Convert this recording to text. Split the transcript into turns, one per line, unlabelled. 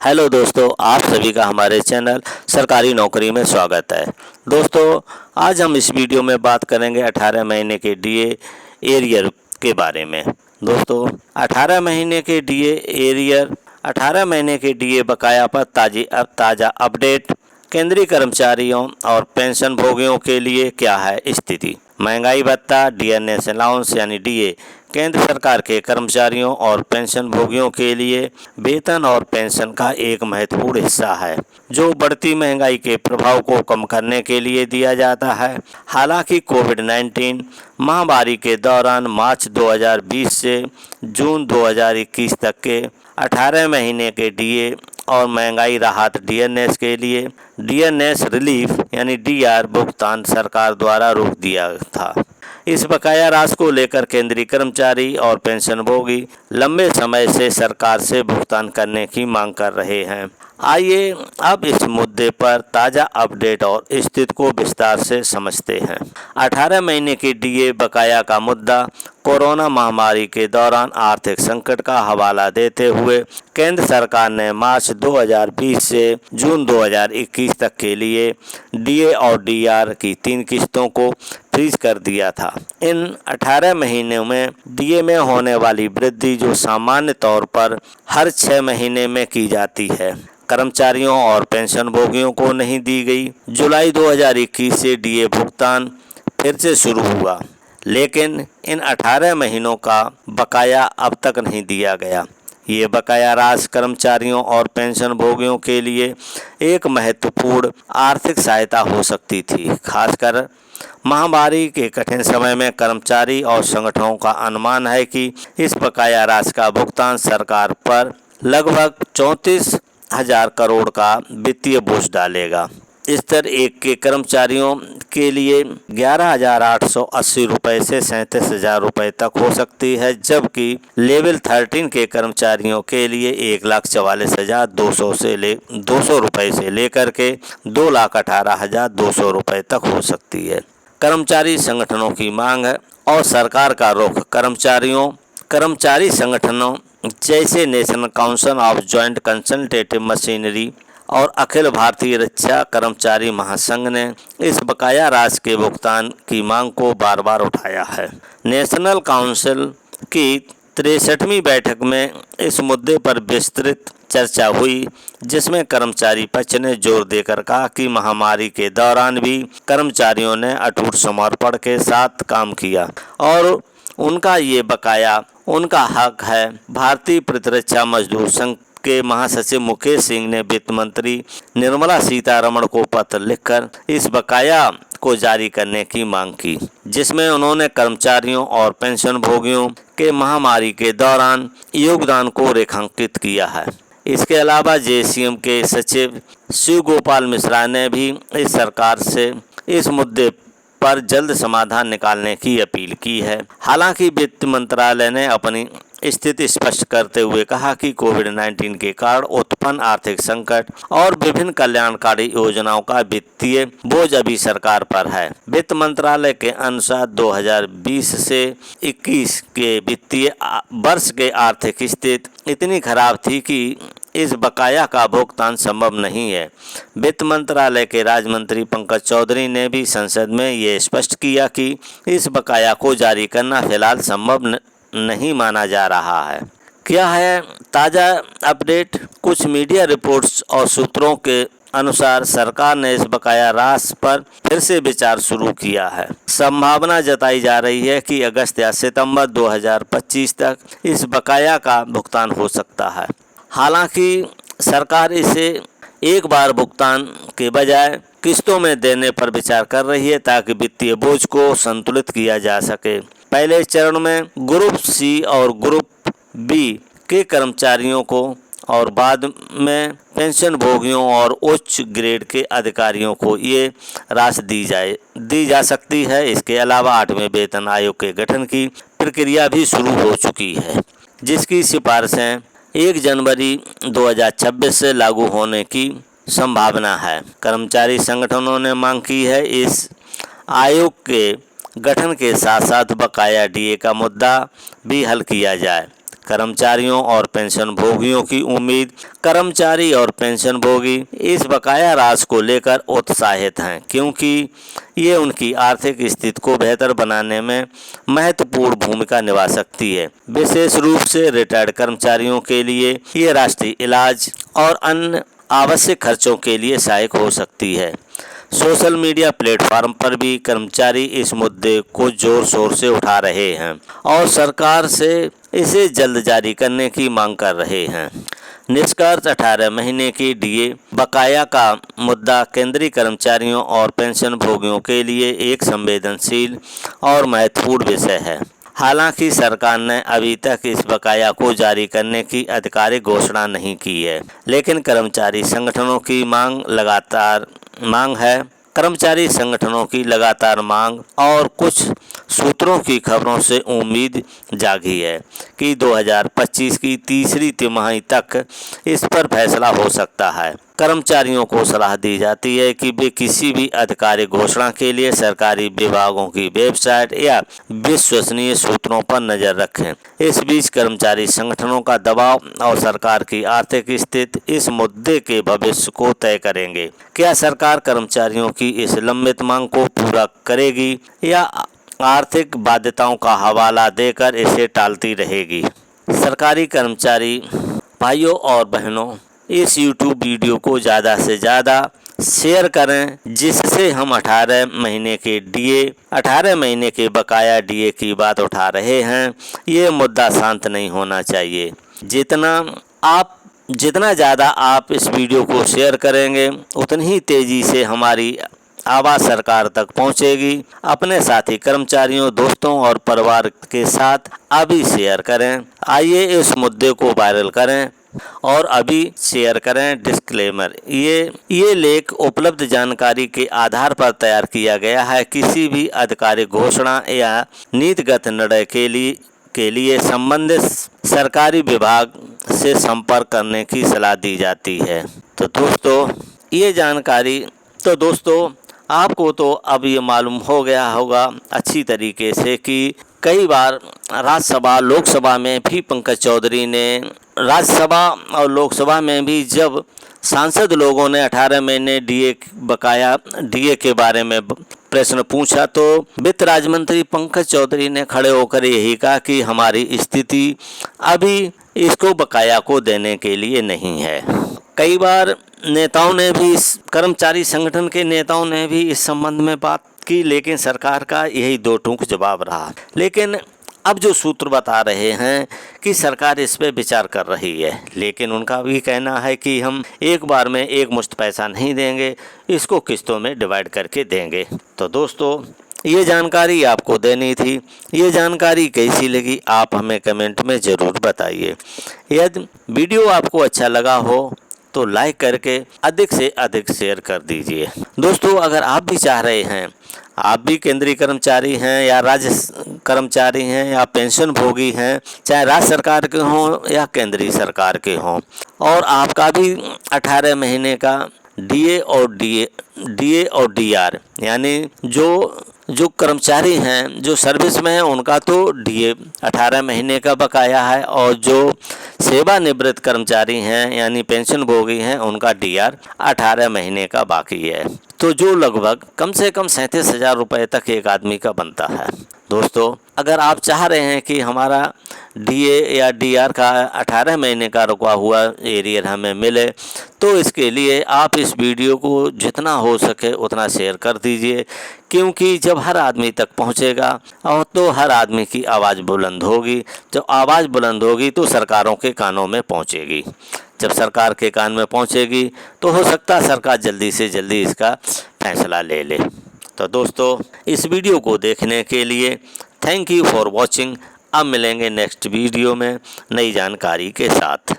Hello दोस्तों, आप सभी का हमारे चैनल सरकारी नौकरी में स्वागत है। दोस्तों, आज हम इस वीडियो में बात करेंगे 18 महीने के डीए एरियर के बारे में। दोस्तों, 18 महीने के डीए एरियर 18 महीने के डीए बकाया पर ताज़ा अपडेट। केंद्रीय कर्मचारियों और पेंशन भोगियों के लिए क्या है स्थिति। महंगाई भत्ता डीएनएस अलाउंस यानी डीए केंद्र सरकार के कर्मचारियों और पेंशन भोगियों के लिए वेतन और पेंशन का एक महत्वपूर्ण हिस्सा है, जो बढ़ती महंगाई के प्रभाव को कम करने के लिए दिया जाता है। हालांकि कोविड-19 महामारी के दौरान मार्च 2020 से जून 2021 तक के 18 महीने के डीए और महंगाई राहत डीएनएस के लिए डीएनएस रिलीफ यानी डीआर भुगतान सरकार द्वारा रोक दिया था। इस बकाया राशि को लेकर केंद्रीय कर्मचारी और पेंशनभोगी लंबे समय से सरकार से भुगतान करने की मांग कर रहे हैं। आइए अब इस मुद्दे पर ताज़ा अपडेट और स्थिति को विस्तार से समझते हैं। 18 महीने की डीए बकाया का मुद्दा कोरोना महामारी के दौरान आर्थिक संकट का हवाला देते हुए केंद्र सरकार ने मार्च 2020 से जून 2021 तक के लिए डीए और डीआर की 3 किस्तों को फ्रीज कर दिया था। इन 18 महीनों में डीए में होने वाली वृद्धि, जो सामान्य तौर पर हर 6 महीने में की जाती है, कर्मचारियों और पेंशनभोगियों को नहीं दी गई। जुलाई 2021 से डीए भुगतान फिर से शुरू हुआ, लेकिन इन 18 महीनों का बकाया अब तक नहीं दिया गया। ये बकाया राशि कर्मचारियों और पेंशनभोगियों के लिए एक महत्वपूर्ण आर्थिक सहायता हो सकती थी। खासकर महामारी के कठिन समय में कर्मचारी और संगठनों का अनुमान है कि इस बकाया राशि का भुगतान सरकार पर लगभग 34,000 करोड़ का वित्तीय बोझ डालेगा। स्तर 1 के कर्मचारियों के लिए 11,880 रुपये से 37,000 रुपये तक हो सकती है, जबकि लेवल 13 के कर्मचारियों के लिए 1,44,200 रुपये से लेकर के 2,18,200 रुपये तक हो सकती है। कर्मचारी संगठनों की मांग है और सरकार का रुख। कर्मचारी संगठनों जैसे national council of joint consultative machinery और अखिल भारतीय रक्षा कर्मचारी महासंघ ने इस बकाया राशि के भुगतान की मांग को बार बार उठाया है। नेशनल काउंसिल की 63वीं बैठक में इस मुद्दे पर विस्तृत चर्चा हुई, जिसमें कर्मचारी पक्ष ने जोर देकर कहा कि महामारी के दौरान भी कर्मचारियों ने अटूट समर्पण के साथ काम किया और उनका ये बकाया उनका हक है। भारतीय प्रतिरक्षा मजदूर संघ के महासचिव मुकेश सिंह ने वित्त मंत्री निर्मला सीतारमण को पत्र लिखकर इस बकाया को जारी करने की मांग की, जिसमें उन्होंने कर्मचारियों और पेंशनभोगियों के महामारी के दौरान योगदान को रेखांकित किया है। इसके अलावा जेसीएम के सचिव शिव गोपाल मिश्रा ने भी इस सरकार से इस मुद्दे पर जल्द समाधान निकालने की अपील की है। हालांकि वित्त मंत्रालय ने अपनी स्थिति स्पष्ट करते हुए कहा कि कोविड-19 के कारण उत्पन्न आर्थिक संकट और विभिन्न कल्याणकारी योजनाओं का वित्तीय बोझ अभी सरकार पर है। वित्त मंत्रालय के अनुसार 2020 से 21 के वित्तीय वर्ष के आर्थिक स्थिति इतनी खराब थी कि इस बकाया का भुगतान संभव नहीं है। वित्त मंत्रालय के राज्य मंत्री पंकज चौधरी ने भी संसद में ये स्पष्ट किया कि इस बकाया को जारी करना फिलहाल संभव नहीं माना जा रहा है। क्या है ताज़ा अपडेट? कुछ मीडिया रिपोर्ट्स और सूत्रों के अनुसार सरकार ने इस बकाया राशि पर फिर से विचार शुरू किया है। संभावना जताई जा रही है कि अगस्त या सितंबर 2025 तक इस बकाया का भुगतान हो सकता है। हालांकि सरकार इसे एक बार भुगतान के बजाय किस्तों में देने पर विचार कर रही है, ताकि वित्तीय बोझ को संतुलित किया जा सके। पहले चरण में ग्रुप सी और ग्रुप बी के कर्मचारियों को और बाद में पेंशन भोगियों और उच्च ग्रेड के अधिकारियों को ये राशि दी जा सकती है। इसके अलावा 8वें वेतन आयोग के गठन की प्रक्रिया भी शुरू हो चुकी है, जिसकी सिफारिशें 1 जनवरी 2026 से लागू होने की संभावना है। कर्मचारी संगठनों ने मांग की है इस आयोग के गठन के साथ साथ बकाया डीए का मुद्दा भी हल किया जाए। कर्मचारियों और पेंशन भोगियों की उम्मीद। कर्मचारी और पेंशन भोगी इस बकाया राशि को लेकर उत्साहित हैं, क्योंकि ये उनकी आर्थिक स्थिति को बेहतर बनाने में महत्वपूर्ण भूमिका निभा सकती है। विशेष रूप से रिटायर्ड कर्मचारियों के लिए ये राष्ट्रीय इलाज और अन्य आवश्यक खर्चों के लिए सहायक हो सकती है। सोशल मीडिया प्लेटफॉर्म पर भी कर्मचारी इस मुद्दे को जोर शोर से उठा रहे हैं और सरकार से इसे जल्द जारी करने की मांग कर रहे हैं। निष्कर्ष 18 महीने की डीए बकाया का मुद्दा केंद्रीय कर्मचारियों और पेंशन भोगियों के लिए एक संवेदनशील और महत्वपूर्ण विषय है। हालांकि सरकार ने अभी तक इस बकाया को जारी करने की आधिकारिक घोषणा नहीं की है, लेकिन कर्मचारी संगठनों की लगातार मांग और कुछ सूत्रों की खबरों से उम्मीद जागी है कि 2025 की तीसरी तिमाही तक इस पर फैसला हो सकता है। कर्मचारियों को सलाह दी जाती है कि वे किसी भी आधिकारिक घोषणा के लिए सरकारी विभागों की वेबसाइट या विश्वसनीय सूत्रों पर नजर रखें। इस बीच कर्मचारी संगठनों का दबाव और सरकार की आर्थिक स्थिति इस मुद्दे के भविष्य को तय करेंगे। क्या सरकार कर्मचारियों की इस लंबित मांग को पूरा करेगी या आर्थिक बाध्यताओं का हवाला देकर इसे टालती रहेगी? सरकारी कर्मचारी भाइयों और बहनों, इस YouTube वीडियो को ज़्यादा से ज़्यादा शेयर करें, जिससे हम 18 महीने के बकाया डीए की बात उठा रहे हैं। ये मुद्दा शांत नहीं होना चाहिए। जितना ज़्यादा आप इस वीडियो को शेयर करेंगे, उतनी ही तेज़ी से हमारी आवाज़ सरकार तक पहुंचेगी। अपने साथी कर्मचारियों, दोस्तों और परिवार के साथ अभी शेयर करें। आइए इस मुद्दे को वायरल करें और अभी शेयर करें। डिस्क्लेमर: ये लेख उपलब्ध जानकारी के आधार पर तैयार किया गया है। किसी भी आधिकारिक घोषणा या नीतिगत निर्णय के लिए संबंधित सरकारी विभाग से संपर्क करने की सलाह दी जाती है। तो दोस्तों आपको तो अब ये मालूम हो गया होगा अच्छी तरीके से कि कई बार राज्यसभा लोकसभा में भी पंकज चौधरी ने राज्यसभा और लोकसभा में भी जब सांसद लोगों ने 18 महीने डीए के बारे में प्रश्न पूछा, तो वित्त राज्य मंत्री पंकज चौधरी ने खड़े होकर यही कहा कि हमारी स्थिति अभी इसको बकाया को देने के लिए नहीं है। कई बार नेताओं ने भी, कर्मचारी संगठन के नेताओं ने भी इस संबंध में बात की, लेकिन सरकार का यही दो टूक जवाब रहा। लेकिन अब जो सूत्र बता रहे हैं कि सरकार इस पे विचार कर रही है, लेकिन उनका भी कहना है कि हम एक बार में एक मुश्त पैसा नहीं देंगे, इसको किस्तों में डिवाइड करके देंगे। तो दोस्तों, ये जानकारी आपको देनी थी। ये जानकारी कैसी लगी आप हमें कमेंट में ज़रूर बताइए। यदि वीडियो आपको अच्छा लगा हो तो लाइक करके अधिक से अधिक शेयर कर दीजिए। दोस्तों, अगर आप भी चाह रहे हैं, आप भी केंद्रीय कर्मचारी हैं या राज्य कर्मचारी हैं या पेंशन भोगी हैं, चाहे राज्य सरकार के हों या केंद्रीय सरकार के हों, और आपका भी 18 महीने का डीए और डीआर, यानी जो कर्मचारी हैं, जो सर्विस में हैं, उनका तो डीए 18 महीने का बकाया है, और जो सेवानिवृत्त कर्मचारी हैं यानी पेंशन भोगी हैं, उनका डीआर 18 महीने का बाकी है। तो जो लगभग कम से कम 37,000 रुपये तक एक आदमी का बनता है। दोस्तों, अगर आप चाह रहे हैं कि हमारा डीए या डीआर का 18 महीने का रुका हुआ एरियर हमें मिले, तो इसके लिए आप इस वीडियो को जितना हो सके उतना शेयर कर दीजिए, क्योंकि जब हर आदमी तक पहुंचेगा और तो हर आदमी की आवाज़ बुलंद होगी। जब आवाज़ बुलंद होगी तो सरकारों के कानों में पहुंचेगी। जब सरकार के कान में पहुंचेगी तो हो सकता है सरकार जल्दी से जल्दी इसका फैसला ले ले। तो दोस्तों, इस वीडियो को देखने के लिए थैंक यू फॉर वॉचिंग। अब मिलेंगे नेक्स्ट वीडियो में नई जानकारी के साथ।